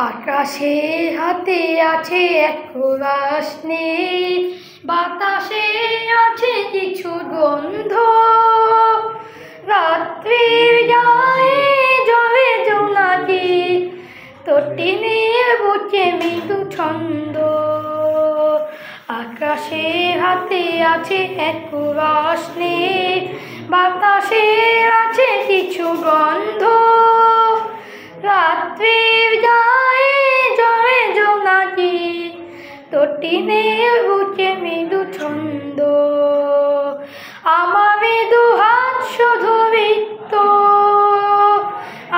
আকাশে হাতে আছে এক রাস নেই, বাতাসে আছে কিছু গন্ধ। রাত্রির গায়ে জলে জোনাকি, তটিনীর বুকে মৃদু ছন্দ। আকাশে হাতে আছে এক রাস নেই, বাতাসে আছে কিছু গন্ধ। রাত্রির গায়ে জলে জোনাকি, তটিনীর বুকে মৃদু ছন্দ। আমারই দু হাত শুধু বৃত্ত,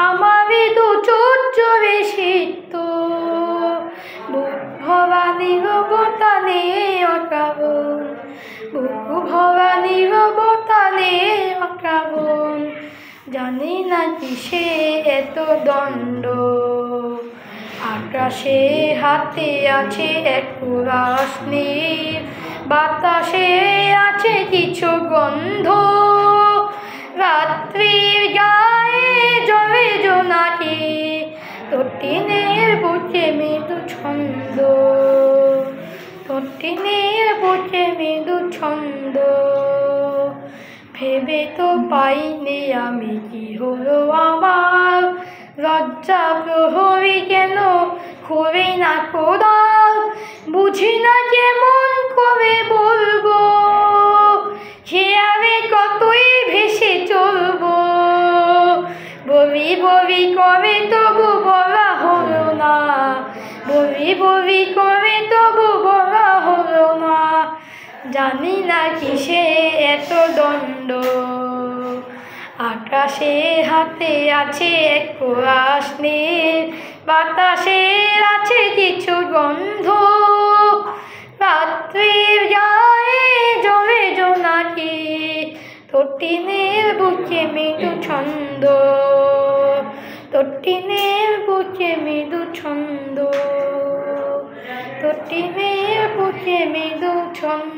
আমারই দু চোখ জুড়ে সিক্ত। বুক ভরা নীরবতা নিয়ে অকারণ, বুক ভরা নীরবতা নিয়ে অকারণ। জানি না কিসে এত দণ্ড। আকাশে হাতে আছে এক রাস নীল, বাতাসে আছে কিছু গন্ধ। রাত্রির গায়ে জলে জোনাকি, তটিনীর বুকে মৃদু ছন্দ। তটিনীর বুকে মৃদু ছন্দ। ভেবে তো পাইনি আমি কি হলো আমার, লজ্জা প্রহরী কেন খুঁড়ি না কোদাল। বুঝি না কেমন করে বলবো, খেয়ালে কতই ভেসে চলবো। বলি বলি করে তবু বলা হলো না, বলি বলি করে তবু বলা হলো না। জানি না কিসে এত দণ্ড। আকাশে হাতে আছে এক রাস নীল, বাতাসে আছে কিছু গন্ধ। রাত্রির গায়ে জলে জোনাকি, তটিনীর বুকে মৃদু ছন্দ। তটিনীর বুকে মৃদু ছন্দ। তটিনীর বুকে মৃদু ছন্দ।